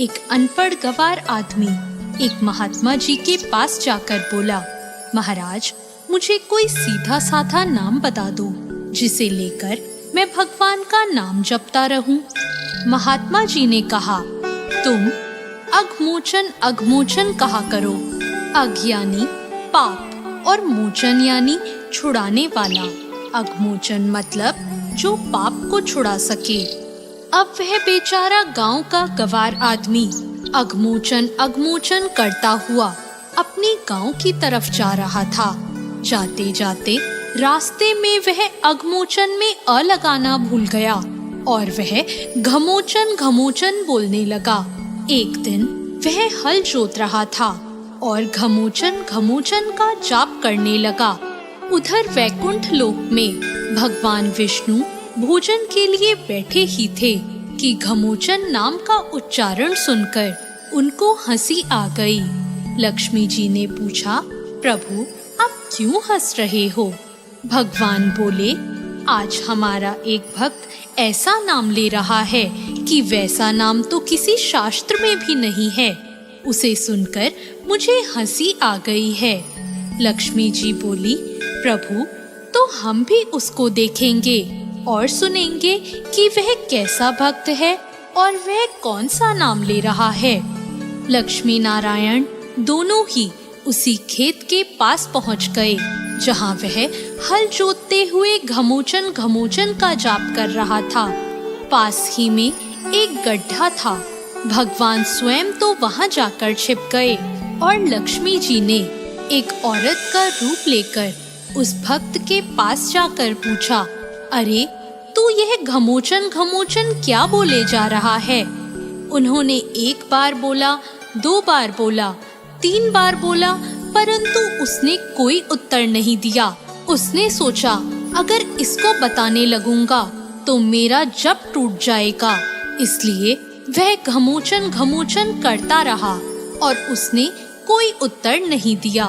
एक अनपढ़ गंवार आदमी एक महात्मा जी के पास जाकर बोला, महाराज, मुझे कोई सीधा साधा नाम बता दो जिसे लेकर मैं भगवान का नाम जपता रहूं। महात्मा जी ने कहा, तुम अघमोचन अघमोचन कहा करो। अघ यानी पाप और मोचन यानी छुड़ाने वाला। अघमोचन मतलब जो पाप को छुड़ा सके। अब वह बेचारा गांव का गंवार आदमी अघमोचन अघमोचन करता हुआ अपने गांव की तरफ जा रहा था। जाते जाते रास्ते में वह अघमोचन में अ लगाना भूल गया और वह घमोचन घमोचन बोलने लगा। एक दिन वह हल जोत रहा था और घमोचन घमोचन का जाप करने लगा। उधर वैकुंठ लोक में भगवान विष्णु भोजन के लिए बैठे ही थे कि घमोचन नाम का उच्चारण सुनकर उनको हंसी आ गई। लक्ष्मी जी ने पूछा, प्रभु, आप क्यों हंस रहे हो? भगवान बोले, आज हमारा एक भक्त ऐसा नाम ले रहा है कि वैसा नाम तो किसी शास्त्र में भी नहीं है। उसे सुनकर मुझे हंसी आ गई है। लक्ष्मी जी बोली, प्रभु, तो हम भी उसको देखेंगे और सुनेंगे कि वह कैसा भक्त है और वह कौन सा नाम ले रहा है। लक्ष्मी नारायण दोनों ही उसी खेत के पास पहुंच गए जहां वह हल जोतते हुए घमोचन घमोचन का जाप कर रहा था। पास ही में एक गड्ढा था। भगवान स्वयं तो वहां जाकर छिप गए और लक्ष्मी जी ने एक औरत का रूप लेकर उस भक्त के पास जाकर पूछा, अरे, तू यह घमोचन घमोचन क्या बोले जा रहा है? उन्होंने एक बार बोला, 2 बार बोला, 3 बार बोला, परंतु उसने कोई उत्तर नहीं दिया। उसने सोचा, अगर इसको बताने लगूंगा तो मेरा जप टूट जाएगा। इसलिए वह घमोचन घमोचन करता रहा और उसने कोई उत्तर नहीं दिया।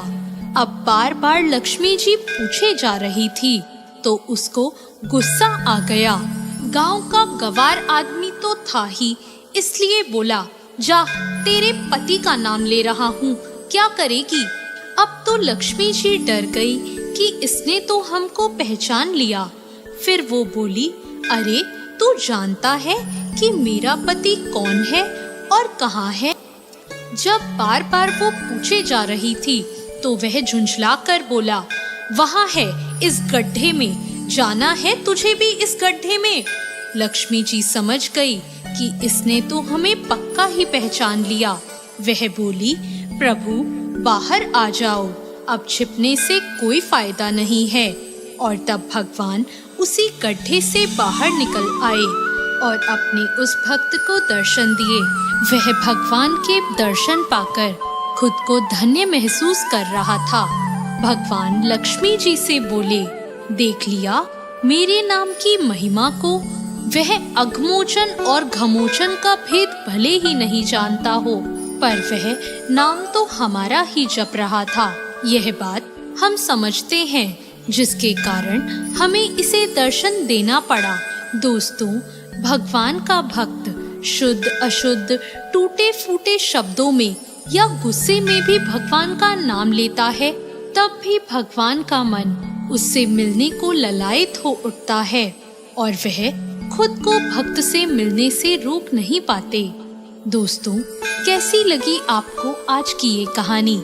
अब बार बार लक्ष्मी जी पूछे जा रही थी तो उसको गुस्सा आ गया। गांव का गंवार आदमी तो था ही, इसलिए बोला, जा, तेरे पति का नाम ले रहा हूँ, क्या करेगी? अब तो लक्ष्मी जी डर गई कि इसने तो हमको पहचान लिया। फिर वो बोली, अरे, तू जानता है कि मेरा पति कौन है और कहाँ है? जब बार बार वो पूछे जा रही थी तो वह झुंझला कर बोला, वहाँ है, इस गड्ढे में। जाना है तुझे भी इस गड्ढे में? लक्ष्मी जी समझ गई कि इसने तो हमें पक्का ही पहचान लिया। वह बोली, प्रभु, बाहर आ जाओ, अब छिपने से कोई फायदा नहीं है। और तब भगवान उसी गड्ढे से बाहर निकल आए और अपने उस भक्त को दर्शन दिए। वह भगवान के दर्शन पाकर खुद को धन्य महसूस कर रहा था। भगवान लक्ष्मी जी से बोले, देख लिया मेरे नाम की महिमा को? वह अघमोचन और घमोचन का भेद भले ही नहीं जानता हो, पर वह नाम तो हमारा ही जप रहा था। यह बात हम समझते हैं, जिसके कारण हमें इसे दर्शन देना पड़ा। दोस्तों, भगवान का भक्त शुद्ध अशुद्ध, टूटे फूटे शब्दों में या गुस्से में भी भगवान का नाम लेता है, तब भी भगवान का मन उससे मिलने को ललायत हो उठता है और वह खुद को भक्त से मिलने से रोक नहीं पाते। दोस्तों, कैसी लगी आपको आज की ये कहानी?